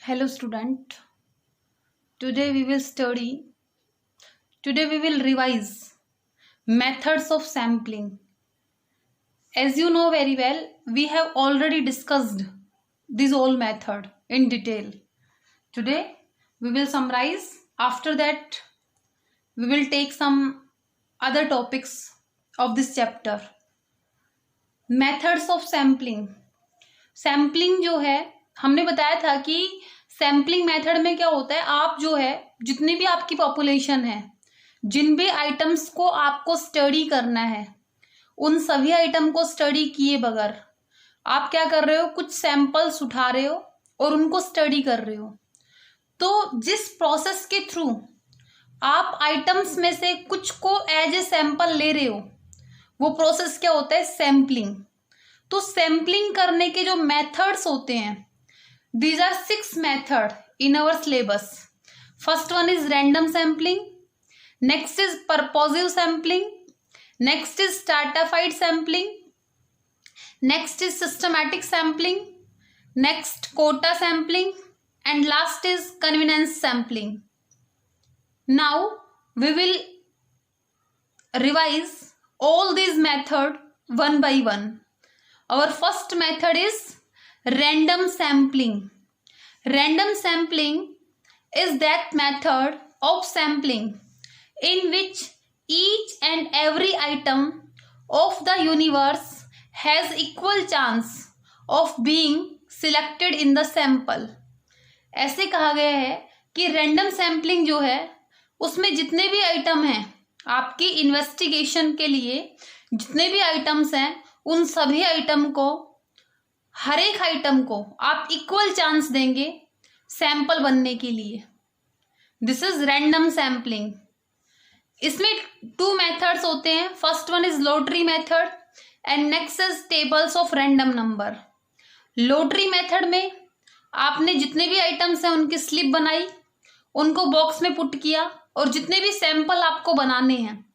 Hello student. Today we will study. Today we will revise methods of sampling. As you know very well, we have already discussed this whole method in detail. Today we will summarize. After that we will take some other topics of this chapter. Methods of sampling. Sampling जो है हमने बताया था कि sampling method में क्या होता है, आप जो है जितनी भी आपकी पॉपुलेशन है, जिन भी आइटम्स को आपको स्टडी करना है, उन सभी आइटम को स्टडी किए बगैर आप क्या कर रहे हो, कुछ सैंपल्स उठा रहे हो और उनको स्टडी कर रहे हो। तो जिस प्रोसेस के थ्रू आप आइटम्स में से कुछ को एज ए सैंपल ले रहे हो, वो प्रोसेस क्या होता है, सैम्पलिंग। तो सैम्पलिंग करने के जो मेथड्स होते हैं, these are 6 method in our syllabus. First one is random sampling, next is purposive sampling, next is stratified sampling, next is systematic sampling, next quota sampling, and last is convenience sampling. Now we will revise all these method one by one. Our first method is random sampling. Random sampling is that method of sampling in which each and every item of the universe has equal chance of being selected in the sample. ऐसे कहा गया है कि random sampling जो है उसमें जितने भी आइटम हैं आपकी इन्वेस्टिगेशन के लिए, जितने भी आइटम्स हैं, उन सभी आइटम को, हर एक आइटम को आप इक्वल चांस देंगे सैंपल बनने के लिए। This is random sampling. इसमें 2 मेथड्स होते हैं। First one is lottery method and next is tables of random number. Lottery method में आपने जितने भी आइटम्स हैं उनकी स्लिप बनाई, उनको बॉक्स में पुट किया और जितने भी सैंपल आपको बनाने हैं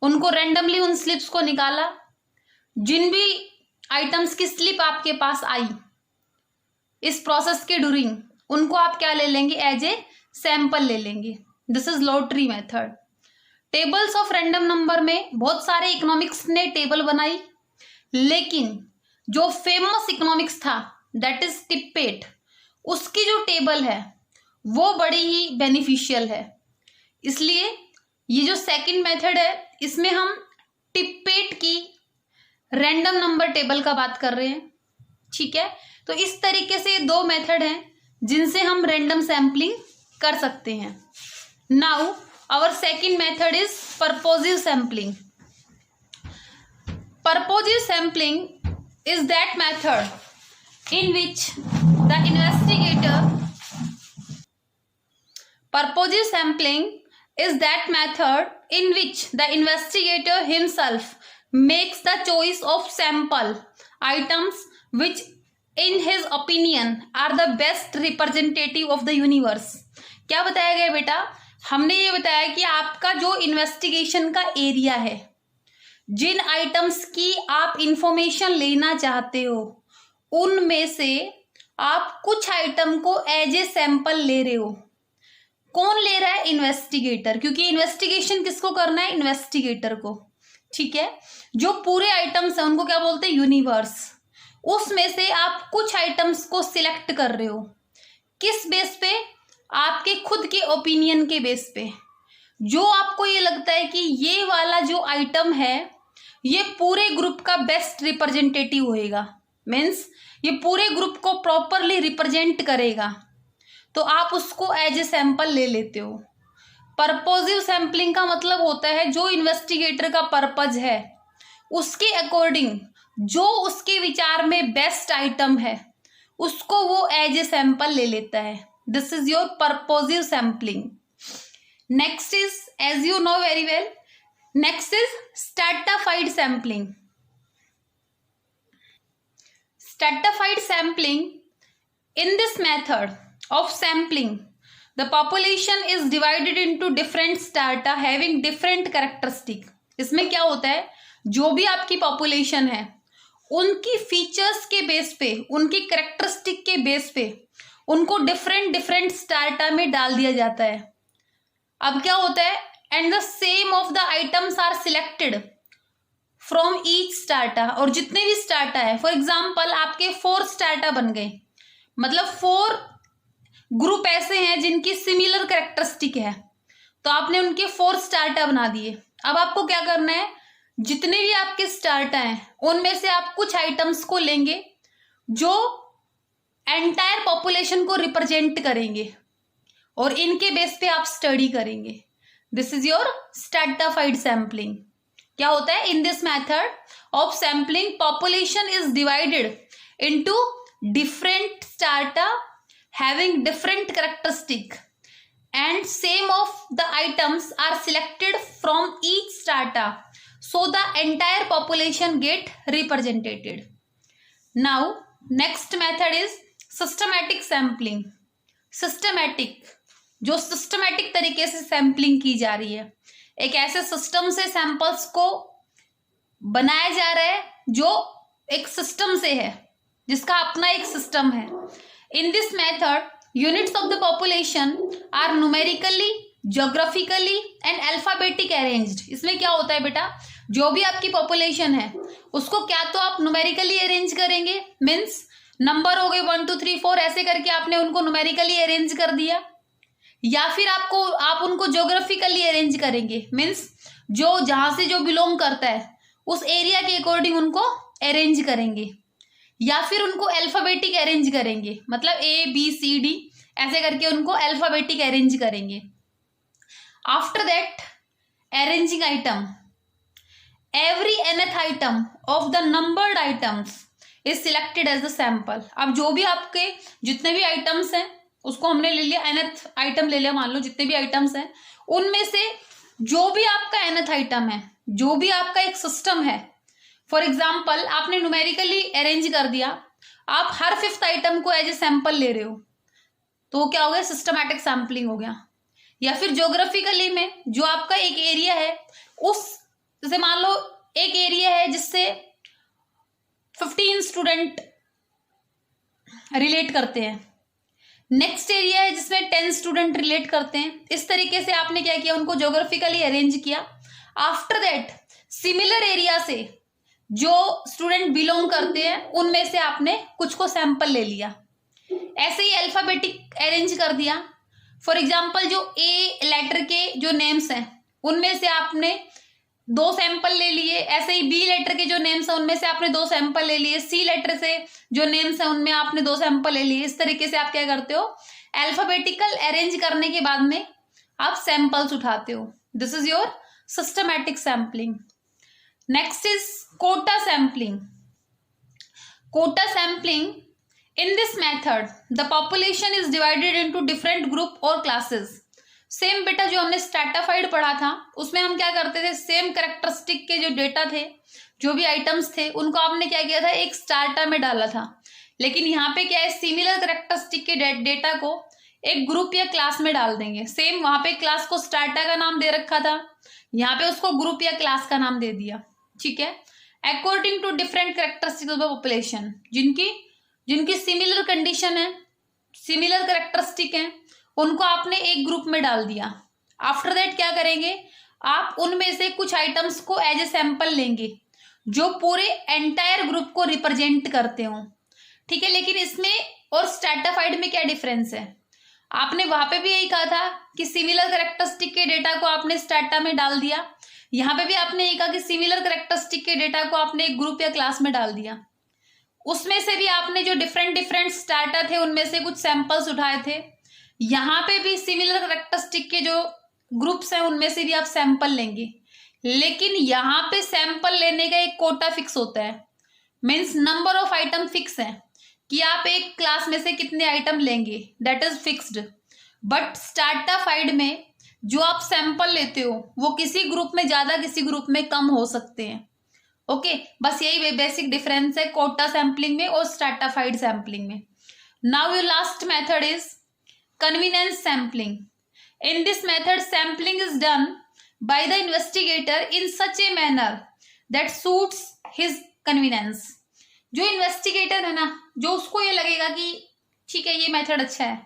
उनको रैंडमली उन स्लिप्स को निकाला। जिन भी आइटम्स की स्लिप आपके पास आई इस प्रोसेस के ड्यूरिंग, उनको आप क्या ले लेंगे, एज ए सैंपल ले लेंगे। This is lottery method. Tables of random number में बहुत सारे इकोनॉमिक्स ने टेबल बनाई, लेकिन जो फेमस इकोनॉमिक्स था दैट इज टिप्पेट, उसकी जो टेबल है वो बड़ी ही बेनिफिशियल है। इसलिए ये जो सेकंड मेथड है इसमें हम टिप्पेट की रैंडम नंबर टेबल का बात कर रहे हैं, ठीक है। तो इस तरीके से 2 मेथड हैं जिनसे हम रैंडम सैम्पलिंग कर सकते हैं। Now our second method is purposive sampling. Purposive sampling is that method in which the investigator Purposive sampling is that method in which the investigator himself makes the choice of sample items which in his opinion are the best representative of the universe. क्या बताया गया बेटा, हमने ये बताया कि आपका जो इन्वेस्टिगेशन का एरिया है, जिन आइटम्स की आप इंफॉर्मेशन लेना चाहते हो, उनमें से आप कुछ आइटम को एज ए सैंपल ले रहे हो। कौन ले रहा है, इन्वेस्टिगेटर, क्योंकि इन्वेस्टिगेशन किसको करना है, इन्वेस्टिगेटर को, ठीक है। जो पूरे आइटम्स हैं उनको क्या बोलते हैं, यूनिवर्स। उसमें से आप कुछ आइटम्स को सिलेक्ट कर रहे हो, किस बेस पे, आपके खुद के ओपिनियन के बेस पे। जो आपको ये लगता है कि ये वाला जो आइटम है ये पूरे ग्रुप का बेस्ट रिप्रेजेंटेटिव होएगा, मीन्स ये पूरे ग्रुप को प्रॉपरली रिप्रेजेंट करेगा, तो आप उसको एज ए सैंपल ले लेते हो। पर्पोसिव सैम्पलिंग का मतलब होता है जो इन्वेस्टिगेटर का पर्पज है उसके अकॉर्डिंग जो उसके विचार में बेस्ट आइटम है उसको वो एज ए सैंपल ले लेता है। This is your purposive sampling. Next is, as you know very well, next is stratified sampling. Stratified sampling, in this method of sampling the population is divided into different strata having different characteristic. इसमें क्या होता है, जो भी आपकी population है उनकी features के बेस पे, उनकी करेक्टरिस्टिक के बेस पे उनको डिफरेंट डिफरेंट स्टार्टा में डाल दिया जाता है। अब क्या होता है, and the same of the items are selected from each strata, और जितने भी स्टार्टा है, फॉर एग्जाम्पल आपके 4 स्टार्टा बन गए, मतलब 4 ग्रुप ऐसे हैं जिनकी सिमिलर कैरेक्टरिस्टिक है, तो आपने उनके 4 स्टार्टा बना दिए। अब आपको क्या करना है, जितने भी आपके स्टार्टा हैं उनमें से आप कुछ आइटम्स को लेंगे जो एंटायर पॉपुलेशन को रिप्रेजेंट करेंगे, और इनके बेस पे आप स्टडी करेंगे। This is your stratified sampling. क्या होता है, in this method of sampling population is divided into different strata having different characteristic and same of the items are selected from each strata, so the entire population get represented. Now next method is systematic sampling. Systematic, जो systematic तरीके से sampling की जा रही है, एक ऐसे system से सैंपल्स को बनाया जा रहा है जो एक सिस्टम से है, जिसका अपना एक सिस्टम है। In this method units of the population are numerically, geographically and alphabetic arranged. इसमें क्या होता है बेटा, जो भी आपकी पॉपुलेशन है उसको क्या तो आप न्यूमेरिकली अरेंज करेंगे, मीन्स नंबर हो गए 1 2 3 4 ऐसे करके आपने उनको न्यूमेरिकली अरेंज कर दिया, या फिर आप उनको ज्योग्राफिकली अरेंज करेंगे, मीन्स जो जहां से जो बिलोंग करता है उस एरिया के अकॉर्डिंग उनको अरेंज करेंगे, या फिर उनको अल्फाबेटिक अरेंज करेंगे, मतलब ABCD ऐसे करके उनको अल्फाबेटिक अरेंज करेंगे। After that arranging item, every nth item of the numbered items is selected as the sample. अब जो भी आपके जितने भी आइटम्स हैं उसको हमने ले लिया, nth आइटम ले लिया, मान लो जितने भी आइटम्स हैं उनमें से जो भी आपका nth आइटम है, जो भी आपका एक सिस्टम है, फॉर एग्जाम्पल आपने न्यूमेरिकली अरेंज कर दिया, आप हर 5th आइटम को एज ए सैंपल ले रहे हो, तो क्या हो गया, सिस्टमैटिक सैम्पलिंग हो गया। या फिर ज्योग्राफिकली में जो आपका एक एरिया है, उस जैसे मान लो एक एरिया है जिससे 15 स्टूडेंट रिलेट करते हैं, नेक्स्ट एरिया है जिसमें 10 स्टूडेंट रिलेट करते हैं, इस तरीके से आपने क्या किया, उनको ज्योग्राफिकली अरेंज किया। आफ्टर दैट सिमिलर एरिया से जो स्टूडेंट बिलोंग करते हैं उनमें से आपने कुछ को सैंपल ले लिया, ऐसे ही अल्फाबेटिक अरेंज कर दिया। फॉर एग्जाम्पल जो A लेटर के जो नेम्स हैं उनमें से आपने 2 सैंपल ले लिए, ऐसे ही B लेटर के जो नेम्स हैं उनमें से आपने 2 सैंपल ले लिए, C लेटर से जो नेम्स हैं उनमें आपने 2 सैंपल ले लिए। इस तरीके से आप क्या करते हो, अल्फाबेटिकल अरेंज करने के बाद में आप सैंपल्स उठाते हो। This is your systematic sampling. Next is quota sampling. Quota sampling, in this method the population is divided into different group और classes। सेम बेटा जो हमने स्ट्रैटिफाइड पढ़ा था उसमें हम क्या करते थे, सेम कैरेक्टरिस्टिक के जो डेटा थे, जो भी आइटम्स थे, उनको आपने क्या किया था, एक स्टार्टा में डाला था। लेकिन यहाँ पे क्या है, सिमिलर कैरेक्टरिस्टिक के डेटा को एक ग्रुप या क्लास में डाल देंगे। सेम वहां पे क्लास को स्टार्टा का नाम दे रखा था, यहाँ पे उसको ग्रुप या क्लास का नाम दे दिया, ठीक है। According to different characteristic of the population, जिनकी सिमिलर कंडीशन है, सिमिलर कैरेक्टरिस्टिक है, उनको आपने एक ग्रुप में डाल दिया। आफ्टर दैट क्या करेंगे, आप उनमें से कुछ आइटम्स को एज ए सैंपल लेंगे जो पूरे एंटायर ग्रुप को रिप्रेजेंट करते हो, ठीक है। लेकिन इसमें और स्ट्रैटिफाइड में क्या डिफरेंस है, आपने वहां पे भी यही कहा था कि सिमिलर कैरेक्टरिस्टिक के डेटा को आपने स्ट्रैटा में डाल दिया, यहाँ पे भी आपने यही कहा कि सिमिलर कैरेक्टरिस्टिक के डेटा को आपने एक ग्रुप या क्लास में डाल दिया। उसमें से भी आपने जो डिफरेंट स्टार्टा थे उनमें से कुछ सैंपल्स उठाए थे, यहाँ पे भी सिमिलर कैरेक्टरिस्टिक के जो ग्रुप्स हैं उनमें से भी आप सैंपल लेंगे। लेकिन यहाँ पे सैंपल लेने का एक कोटा फिक्स होता है, means number of item fix है कि आप एक क्लास में से कितने आइटम लेंगे, that is fixed. But stratified में जो आप सैंपल लेते हो वो किसी ग्रुप में ज्यादा, किसी ग्रुप में कम हो सकते हैं। ओके, बस यही बेसिक डिफरेंस है कोटा सैम्पलिंग में और स्ट्रैटिफाइड सैम्पलिंग में। Now your last method is convenience sampling. In this method sampling is done by the investigator in such a manner that suits his convenience. जो इन्वेस्टिगेटर है ना, जो उसको ये लगेगा कि ठीक है, ये मेथड अच्छा है,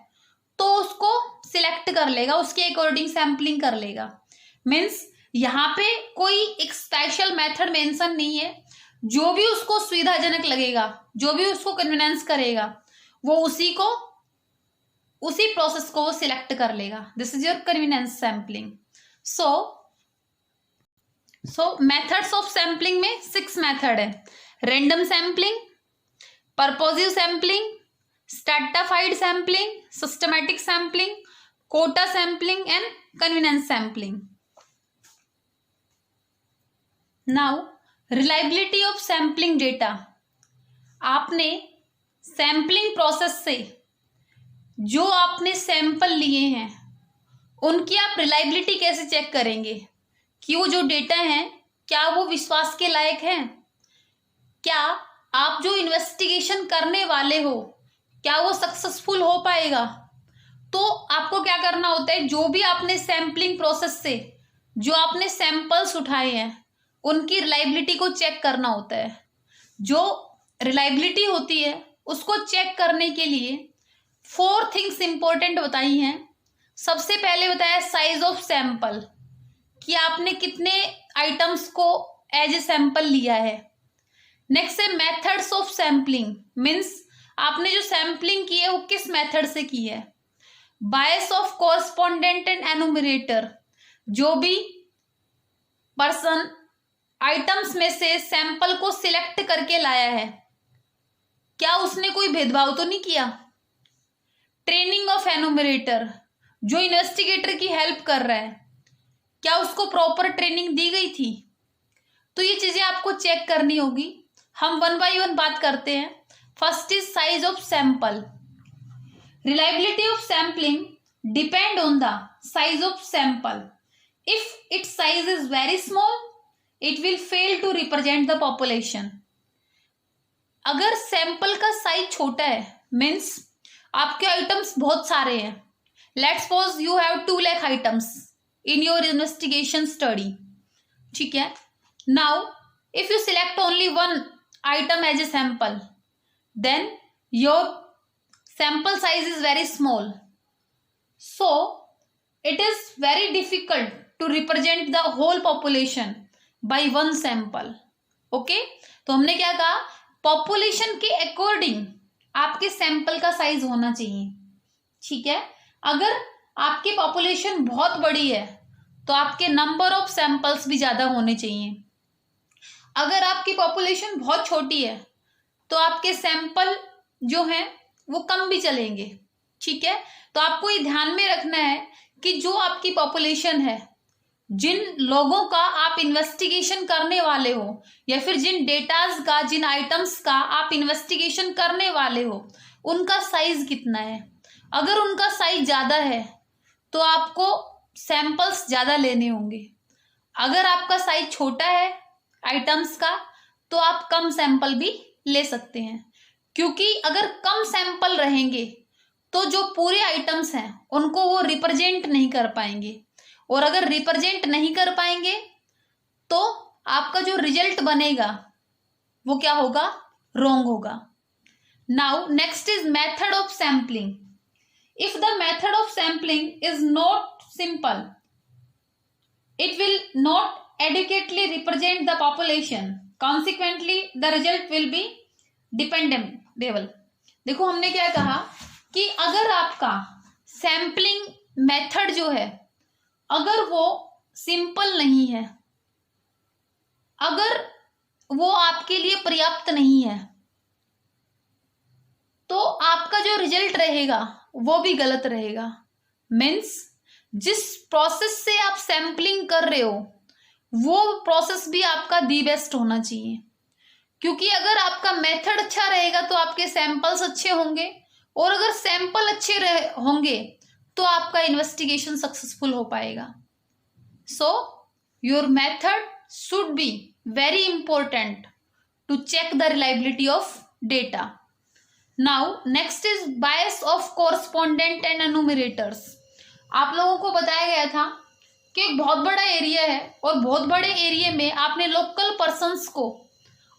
तो उसको सिलेक्ट कर लेगा, उसके अकॉर्डिंग सैम्पलिंग कर लेगा। मीन्स यहाँ पे कोई एक स्पेशल मेथड मेंशन नहीं है, जो भी उसको सुविधाजनक लगेगा, जो भी उसको कन्वीनियंस करेगा, वो उसी प्रोसेस को वो सिलेक्ट कर लेगा। This is your convenience sampling. So methods of sampling में 6 मेथड है। Random sampling, purposive sampling, stratified sampling, systematic sampling, quota sampling and convenience sampling. Now reliability of sampling data. आपने सैम्पलिंग प्रोसेस से जो आपने sample लिए हैं उनकी आप रिलायबिलिटी कैसे चेक करेंगे कि वो जो डेटा हैं क्या वो विश्वास के लायक हैं, क्या आप जो इन्वेस्टिगेशन करने वाले हो क्या वो सक्सेसफुल हो पाएगा। तो आपको क्या करना होता है, जो भी आपने सैम्पलिंग प्रोसेस से जो आपने सैंपल्स उठाए हैं उनकी रिलायबिलिटी को चेक करना होता है। जो रिलायबिलिटी होती है उसको चेक करने के लिए 4 थिंग्स इंपॉर्टेंट बताई हैं। सबसे पहले बताया साइज ऑफ सैंपल, कि आपने कितने आइटम्स को एज ए सैंपल लिया है। नेक्स्ट है मेथड्स ऑफ सैम्पलिंग, मीन्स आपने जो सैम्पलिंग की है वो किस मेथड से की है। बायस ऑफ कोरस्पोंडेंट एंड एनुमरेटर, जो भी पर्सन आइटम्स में से सैंपल को सिलेक्ट करके लाया है क्या उसने कोई भेदभाव तो नहीं किया। ट्रेनिंग ऑफ एनुमरेटर, जो इन्वेस्टिगेटर की हेल्प कर रहा है क्या उसको प्रॉपर ट्रेनिंग दी गई थी। तो ये चीजें आपको चेक करनी होगी। हम 1 बाय 1 बात करते हैं। First is size of sample. Reliability of sampling depend on the size of sample. If its size is very small it will fail to represent the population. अगर सैंपल का साइज छोटा है, मीन्स आपके items बहुत सारे हैं, let's suppose you have 2 lakh items in your investigation study, ठीक है। Now if you select only 1 item as a sample, then your sample size is very small, so it is very difficult to represent the whole population by 1 sample. okay? तो हमने क्या कहा, population के according आपके sample का size होना चाहिए, ठीक है। अगर आपकी पॉपुलेशन बहुत बड़ी है तो आपके नंबर ऑफ सैंपल्स भी ज्यादा होने चाहिए। अगर आपकी पॉपुलेशन बहुत छोटी है तो आपके सैंपल जो हैं वो कम भी चलेंगे, ठीक है। तो आपको ये ध्यान में रखना है कि जो आपकी पॉपुलेशन है, जिन लोगों का आप इन्वेस्टिगेशन करने वाले हो या फिर जिन डेटाज का, जिन आइटम्स का आप इन्वेस्टिगेशन करने वाले हो, उनका साइज कितना है। अगर उनका साइज ज्यादा है तो आपको सैंपल्स ज्यादा लेने होंगे। अगर आपका साइज छोटा है आइटम्स का तो आप कम सैंपल भी ले सकते हैं, क्योंकि अगर कम सैंपल रहेंगे तो जो पूरे आइटम्स हैं उनको वो रिप्रेजेंट नहीं कर पाएंगे, और अगर रिप्रेजेंट नहीं कर पाएंगे तो आपका जो रिजल्ट बनेगा वो क्या होगा, रॉन्ग होगा। Now next is method of sampling. If the method of sampling is not simple it will not adequately represent the population, consequently the result will be dependable. देखो हमने क्या कहा कि अगर आपका सैम्पलिंग मेथड जो है अगर वो सिंपल नहीं है, अगर वो आपके लिए पर्याप्त नहीं है, तो आपका जो रिजल्ट रहेगा वो भी गलत रहेगा। मीन्स जिस प्रोसेस से आप सैम्पलिंग कर रहे हो वो प्रोसेस भी आपका दी बेस्ट होना चाहिए, क्योंकि अगर आपका मेथड अच्छा रहेगा तो आपके सैंपल्स अच्छे होंगे, और अगर सैंपल अच्छे होंगे तो आपका इन्वेस्टिगेशन सक्सेसफुल हो पाएगा। So your method should be very important to check the reliability of data. Now next is bias of correspondent and enumerators. आप लोगों को बताया गया था कि एक बहुत बड़ा एरिया है और बहुत बड़े एरिया में आपने लोकल पर्सन्स को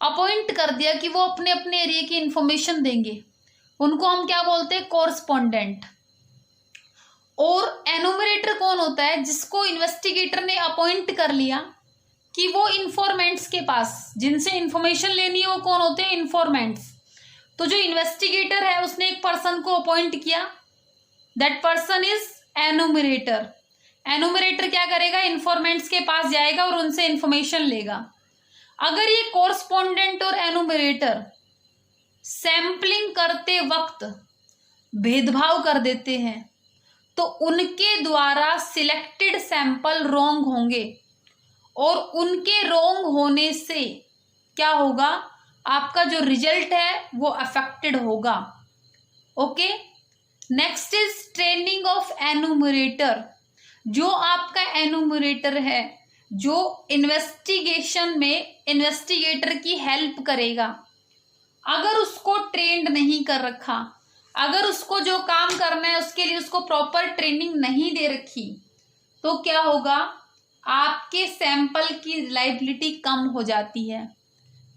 अपॉइंट कर दिया कि वो अपने अपने एरिया की इंफॉर्मेशन देंगे। उनको हम क्या बोलते हैं, कोरस्पॉन्डेंट। और एनुमरेटर कौन होता है, जिसको इन्वेस्टिगेटर ने अपॉइंट कर लिया कि वो इन्फॉर्मेंट्स के पास जिनसे इंफॉर्मेशन लेनी है वो कौन होते हैं, इन्फॉर्मेंट्स। तो जो इन्वेस्टिगेटर है उसने एक पर्सन को अपॉइंट किया, दैट पर्सन इज एनुमरेटर। एनुमरेटर क्या करेगा, इन्फॉर्मेंट्स के पास जाएगा और उनसे इंफॉर्मेशन लेगा। अगर ये कोरस्पॉन्डेंट और एनुमरेटर सैम्पलिंग करते वक्त भेदभाव कर देते हैं तो उनके द्वारा सिलेक्टेड सैंपल रॉन्ग होंगे, और उनके रॉन्ग होने से क्या होगा, आपका जो रिजल्ट है वो अफेक्टेड होगा। Okay, next is training of एनुमरेटर। जो आपका एनुमरेटर है, जो इन्वेस्टिगेशन में इन्वेस्टिगेटर की हेल्प करेगा, अगर उसको ट्रेंड नहीं कर रखा, अगर उसको जो काम करना है उसके लिए उसको प्रॉपर ट्रेनिंग नहीं दे रखी, तो क्या होगा, आपके सैंपल की रिलायबिलिटी कम हो जाती है।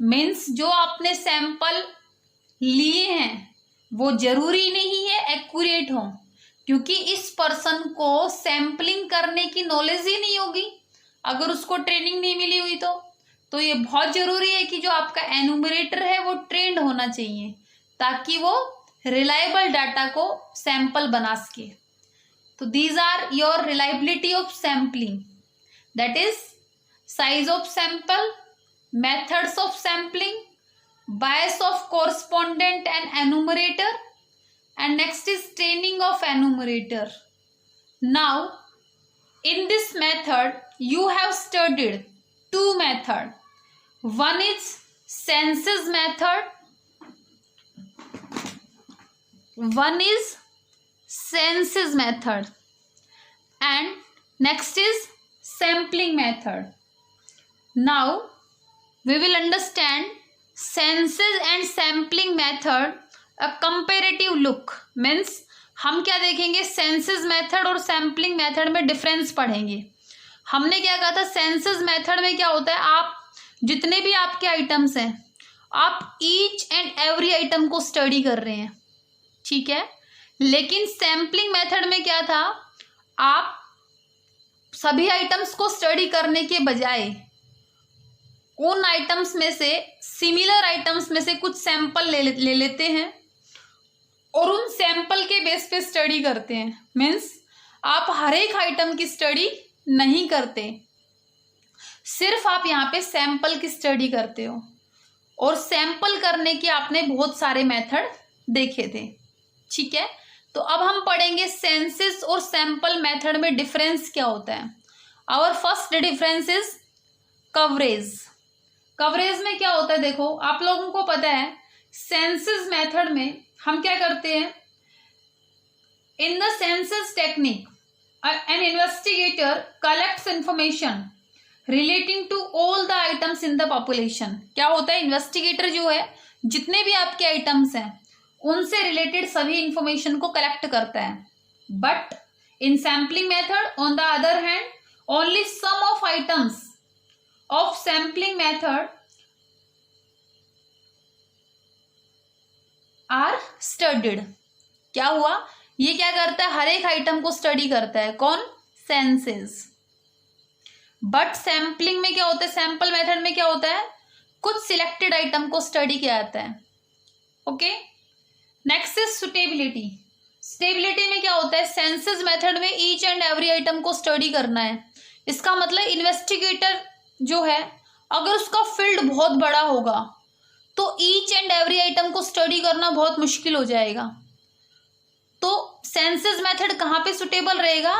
मीन्स जो आपने सैंपल लिए हैं वो जरूरी नहीं है एक्यूरेट हो, क्योंकि इस पर्सन को सैंपलिंग करने की नॉलेज ही नहीं होगी अगर उसको ट्रेनिंग नहीं मिली हुई। तो ये बहुत जरूरी है कि जो आपका एनुमरेटर है वो ट्रेंड होना चाहिए ताकि वो रिलायबल डाटा को सैंपल बना सके। तो these are your reliability of sampling, that is size of sample, methods of sampling, bias of correspondent and enumerator, and next is training of enumerator. Now in this method you have studied two method. One is census method, one is census method, and next is sampling method. Now we will understand census and sampling method a comparative look। Means हम क्या देखेंगे, census method और sampling method में difference पढ़ेंगे। हमने क्या कहा था, सेंसस मेथड में क्या होता है, आप जितने भी आपके आइटम्स हैं आप ईच एंड एवरी आइटम को स्टडी कर रहे हैं, ठीक है। लेकिन सैम्पलिंग मेथड में क्या था, आप सभी आइटम्स को स्टडी करने के बजाय उन आइटम्स में से, सिमिलर आइटम्स में से कुछ सैंपल ले लेते हैं और उन सैंपल के बेस पे स्टडी करते हैं। मीन्स आप हर एक आइटम की स्टडी नहीं करते, सिर्फ आप यहाँ पे सैंपल की स्टडी करते हो। और सैंपल करने के आपने बहुत सारे मेथड देखे थे, ठीक है। तो अब हम पढ़ेंगे सेंसस और सैंपल मेथड में डिफरेंस क्या होता है। Our first difference is coverage. Coverage में क्या होता है, देखो आप लोगों को पता है सेंसस मेथड में हम क्या करते हैं, in the census technique an investigator collects information relating to all the items in the population. क्या होता है, इन्वेस्टिगेटर जो है जितने भी आपके आइटम्स हैं उनसे रिलेटेड सभी इंफॉर्मेशन को कलेक्ट करता है। But in sampling method on the other hand only some of items of sampling method are studied। क्या हुआ, ये क्या करता है, हर एक आइटम को स्टडी करता है, कौन, सेंसस। बट सैम्पलिंग में क्या होता है, सैंपल मेथड में क्या होता है, कुछ सिलेक्टेड आइटम को स्टडी किया जाता है। Okay, next is suitability. Stability में क्या होता है, सेंसस मेथड में ईच एंड एवरी आइटम को स्टडी करना है। इसका मतलब इन्वेस्टिगेटर जो है अगर उसका फील्ड बहुत बड़ा होगा तो ईच एंड एवरी आइटम को स्टडी करना बहुत मुश्किल हो जाएगा। तो सेंसस मेथड कहाँ पे सुटेबल रहेगा,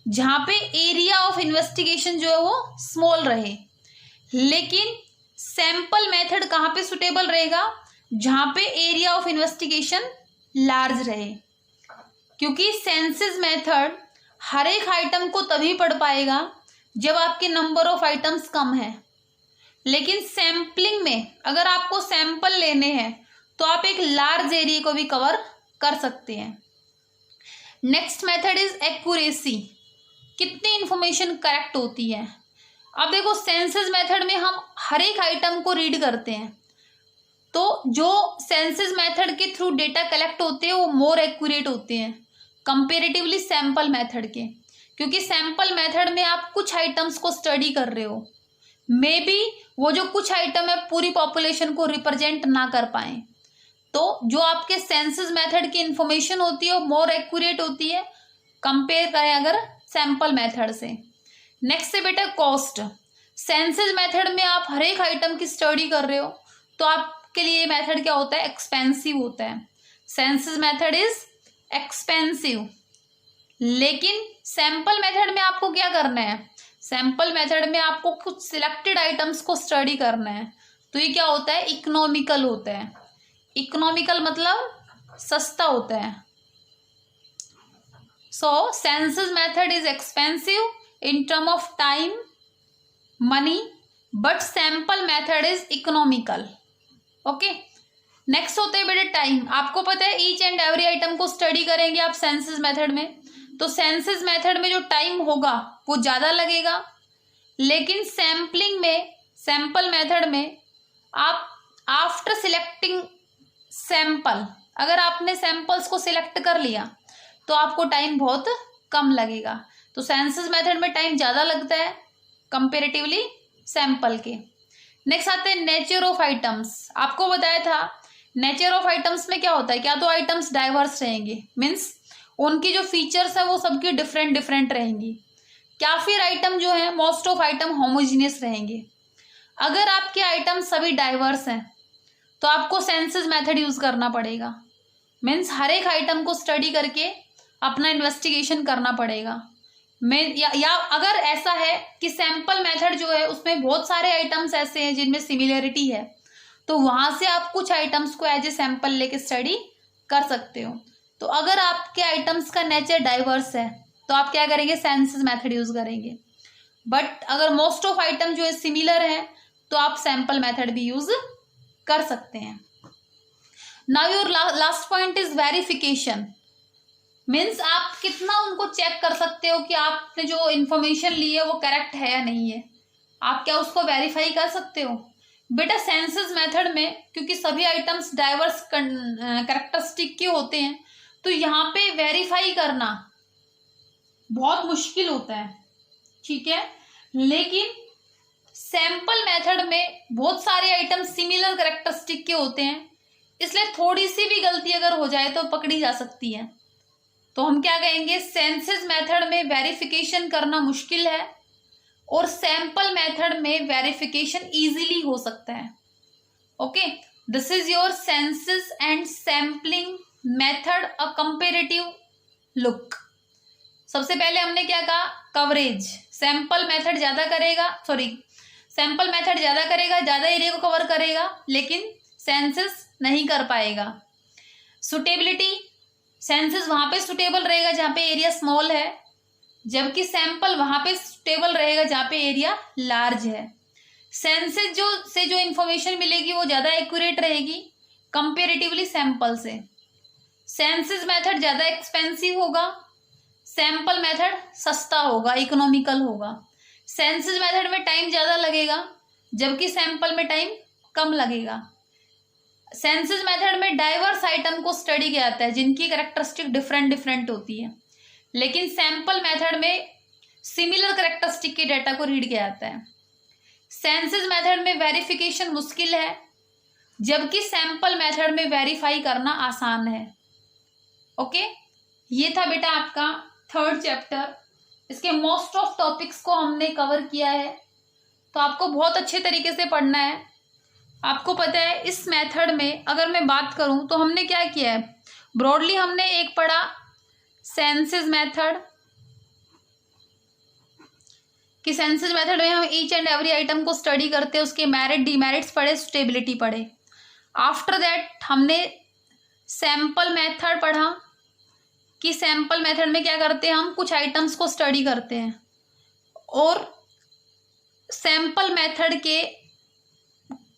जहाँ पे एरिया ऑफ इन्वेस्टिगेशन जो है वो स्मॉल रहे। लेकिन सैंपल मेथड कहाँ पे सुटेबल रहेगा, जहाँ पे एरिया ऑफ इन्वेस्टिगेशन लार्ज रहे। क्योंकि सेंसस मेथड हर एक आइटम को तभी पढ़ पाएगा जब आपके नंबर ऑफ आइटम्स कम है। लेकिन सैम्पलिंग में अगर आपको सैंपल लेने हैं तो आप एक लार्ज एरिया को भी कवर कर सकते हैं। नेक्स्ट मेथड इज एक्यूरेसी, कितनी इंफॉर्मेशन करेक्ट होती है। अब देखो सेंसस मेथड में हम हर एक आइटम को रीड करते हैं, तो जो सेंसस मेथड के थ्रू डेटा कलेक्ट होते हैं वो मोर एक्यूरेट होते हैं कंपेरेटिवली सैंपल मेथड के, क्योंकि सैंपल मेथड में आप कुछ आइटम्स को स्टडी कर रहे हो, मे बी वो जो कुछ आइटम है पूरी पॉपुलेशन को रिप्रेजेंट ना कर पाए। तो जो आपके सेंसस मेथड की इंफॉर्मेशन होती है वो मोर एक्यूरेट होती है कंपेयर करें अगर सैंपल मेथड से। नेक्स्ट है बेटा कॉस्ट। सेंसस मेथड में आप हर एक आइटम की स्टडी कर रहे हो तो आपके लिए मेथड क्या होता है, एक्सपेंसिव होता है। Census method is expensive. लेकिन सैंपल मेथड में आपको क्या करना है, सैंपल मेथड में आपको कुछ सिलेक्टेड आइटम्स को स्टडी करना है, तो ये क्या होता है, इकोनॉमिकल होता है। इकोनॉमिकल मतलब सस्ता होता है। So census method is expensive in term of time money but sample method is economical. Okay, next होता है बेटा टाइम। आपको पता है ईच एंड एवरी आइटम को स्टडी करेंगे आप सेंसस मेथड में, तो सेंसस मेथड में जो टाइम होगा वो ज़्यादा लगेगा। लेकिन सैम्पलिंग में, सैंपल मेथड में आप आफ्टर सिलेक्टिंग सैंपल, अगर आपने सैंपल्स को सिलेक्ट कर लिया तो आपको टाइम बहुत कम लगेगा। तो सेंसस मेथड में टाइम ज़्यादा लगता है कंपेरेटिवली सैंपल के। नेक्स्ट आते हैं नेचर ऑफ आइटम्स। आपको बताया था नेचर ऑफ आइटम्स में क्या होता है, क्या तो आइटम्स डाइवर्स रहेंगे, मीन्स उनकी जो फीचर्स है वो सबकी डिफरेंट डिफरेंट रहेंगी, क्या फिर आइटम जो है मोस्ट ऑफ आइटम होमोजीनियस रहेंगे। अगर आपके आइटम सभी डाइवर्स हैं तो आपको सेंसस मेथड यूज करना पड़ेगा, मीन्स हर एक आइटम को स्टडी करके अपना इन्वेस्टिगेशन करना पड़ेगा। या अगर ऐसा है कि सैंपल मेथड जो है उसमें बहुत सारे आइटम्स ऐसे हैं जिनमें सिमिलरिटी है, तो वहां से आप कुछ आइटम्स को एज ए सैंपल लेके स्टडी कर सकते हो। तो अगर आपके आइटम्स का नेचर डाइवर्स है तो आप क्या करेंगे, सेंसस मेथड यूज करेंगे। बट अगर मोस्ट ऑफ आइटम जो है सिमिलर है तो आप सैंपल मेथड भी यूज कर सकते हैं। Now your last point is verification, means आप कितना उनको चेक कर सकते हो कि आपने जो इंफॉर्मेशन ली है वो करेक्ट है या नहीं है, आप क्या उसको वेरीफाई कर सकते हो। बेटा सेंसस मेथड में क्योंकि सभी आइटम्स डाइवर्स कैरेक्टरिस्टिक के होते हैं तो यहाँ पे वेरीफाई करना बहुत मुश्किल होता है, ठीक है। लेकिन सैंपल मेथड में बहुत सारे आइटम सिमिलर कैरेक्टरिस्टिक के होते हैं, इसलिए थोड़ी सी भी गलती अगर हो जाए तो पकड़ी जा सकती है। तो हम क्या कहेंगे, सेंसस मेथड में वेरिफिकेशन करना मुश्किल है और सैंपल मेथड में वेरिफिकेशन इजीली हो सकता है। Okay, this is your census and sampling method a comparative look. सबसे पहले हमने क्या कहा, कवरेज। सैंपल मेथड ज्यादा करेगा, सैंपल मेथड ज्यादा करेगा, ज्यादा एरिया को कवर करेगा, लेकिन सेंसस नहीं कर पाएगा। सुटेबिलिटी, सेंसस वहां पे सुटेबल रहेगा जहां पे एरिया स्मॉल है, जबकि सैंपल वहां पे सुटेबल रहेगा जहां पे एरिया लार्ज है। सेंसस जो इंफॉर्मेशन मिलेगी वो ज्यादा एक्यूरेट रहेगी कंपेरेटिवली सैंपल से। सेंसस मेथड ज्यादा एक्सपेंसिव होगा, सैंपल मेथड सस्ता होगा, इकोनॉमिकल होगा। सेंसस मेथड में टाइम ज्यादा लगेगा जबकि सैंपल में टाइम कम लगेगा। सेंसस मेथड में डाइवर्स आइटम को स्टडी किया जाता है जिनकी कैरेक्टरिस्टिक डिफरेंट डिफरेंट होती है, लेकिन सैंपल मेथड में सिमिलर कैरेक्टरिस्टिक के डाटा को रीड किया जाता है। सेंसस मेथड में वेरिफिकेशन मुश्किल है जबकि सैंपल मेथड में वेरीफाई करना आसान है। ओके, ये था बेटा आपका थर्ड चैप्टर। इसके मोस्ट ऑफ टॉपिक्स को हमने कवर किया है, तो आपको बहुत अच्छे तरीके से पढ़ना है। आपको पता है इस मेथड में अगर मैं बात करूं तो हमने क्या किया है, ब्रॉडली हमने एक पढ़ा सेंसस मेथड, कि सेंसस मेथड में हम ईच एंड एवरी आइटम को स्टडी करते हैं, उसके मेरिट डिमेरिट्स पढ़े, सुटेबिलिटी पढ़े। आफ्टर दैट हमने सैंपल मेथड पढ़ा कि सैंपल मेथड में क्या करते हैं, हम कुछ आइटम्स को स्टडी करते हैं, और सैंपल मेथड के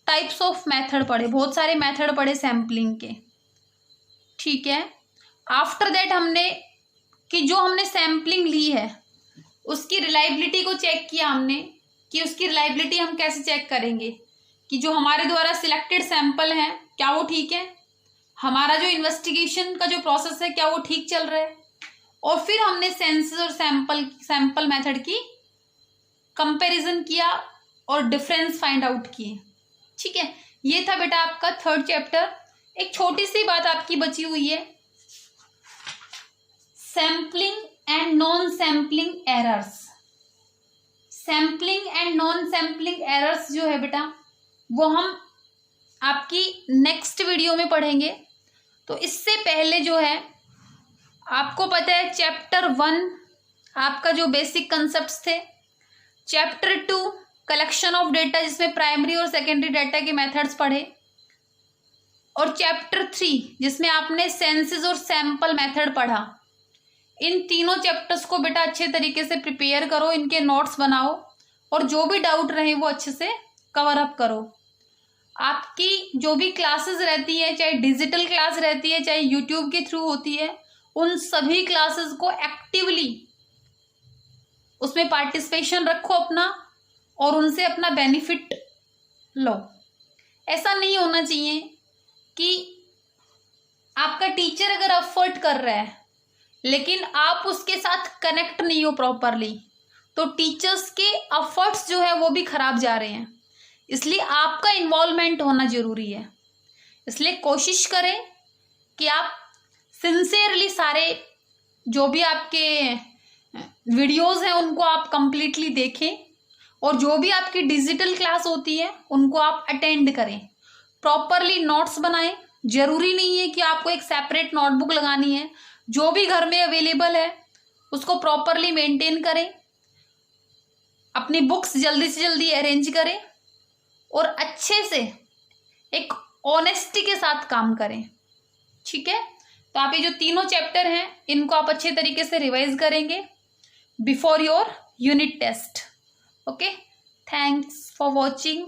टाइप्स ऑफ मेथड पढ़े, बहुत सारे मेथड पढ़े सैम्पलिंग के, ठीक है। आफ्टर दैट हमने कि जो हमने सैम्पलिंग ली है उसकी रिलायबिलिटी को चेक किया हमने, कि उसकी रिलायबिलिटी हम कैसे चेक करेंगे कि जो हमारे द्वारा सिलेक्टेड सैंपल हैं क्या वो ठीक है, हमारा जो इन्वेस्टिगेशन का जो प्रोसेस है क्या वो ठीक चल रहा है, और फिर हमने सेंसेस और सैंपल मेथड की कंपैरिजन किया और डिफरेंस फाइंड आउट किए। ठीक है, ये था बेटा आपका थर्ड चैप्टर। एक छोटी सी बात आपकी बची हुई है, sampling and non sampling errors. Sampling and non sampling errors जो है बेटा वो हम आपकी नेक्स्ट वीडियो में पढ़ेंगे। तो इससे पहले जो है आपको पता है चैप्टर 1 आपका जो बेसिक कंसेप्ट्स थे, चैप्टर 2 कलेक्शन ऑफ डेटा जिसमें प्राइमरी और सेकेंडरी डेटा के मेथड्स पढ़े, और चैप्टर 3 जिसमें आपने सेंसेस और सैंपल मेथड पढ़ा। इन तीनों चैप्टर्स को बेटा अच्छे तरीके से प्रिपेयर करो, इनके नोट्स बनाओ और जो भी डाउट रहे वो अच्छे से कवर अप करो। आपकी जो भी क्लासेस रहती है, चाहे डिजिटल क्लास रहती है चाहे यूट्यूब के थ्रू होती है, उन सभी क्लासेस को एक्टिवली उसमें पार्टिसिपेशन रखो अपना और उनसे अपना बेनिफिट लो। ऐसा नहीं होना चाहिए कि आपका टीचर अगर एफर्ट कर रहा है लेकिन आप उसके साथ कनेक्ट नहीं हो प्रॉपरली, तो टीचर्स के एफर्ट्स जो है वो भी खराब जा रहे हैं। इसलिए आपका इन्वॉल्वमेंट होना जरूरी है। इसलिए कोशिश करें कि आप सिंसियरली सारे जो भी आपके वीडियोस हैं उनको आप कंप्लीटली देखें, और जो भी आपकी डिजिटल क्लास होती है उनको आप अटेंड करें, प्रॉपरली नोट्स बनाएं। जरूरी नहीं है कि आपको एक सेपरेट नोटबुक लगानी है, जो भी घर में अवेलेबल है उसको प्रॉपरली मेंटेन करें, अपनी बुक्स जल्दी से जल्दी अरेंज करें और अच्छे से एक ऑनेस्टी के साथ काम करें। ठीक है, तो आप ये जो तीनों चैप्टर हैं इनको आप अच्छे तरीके से रिवाइज करेंगे before your unit test. Okay, thanks for watching.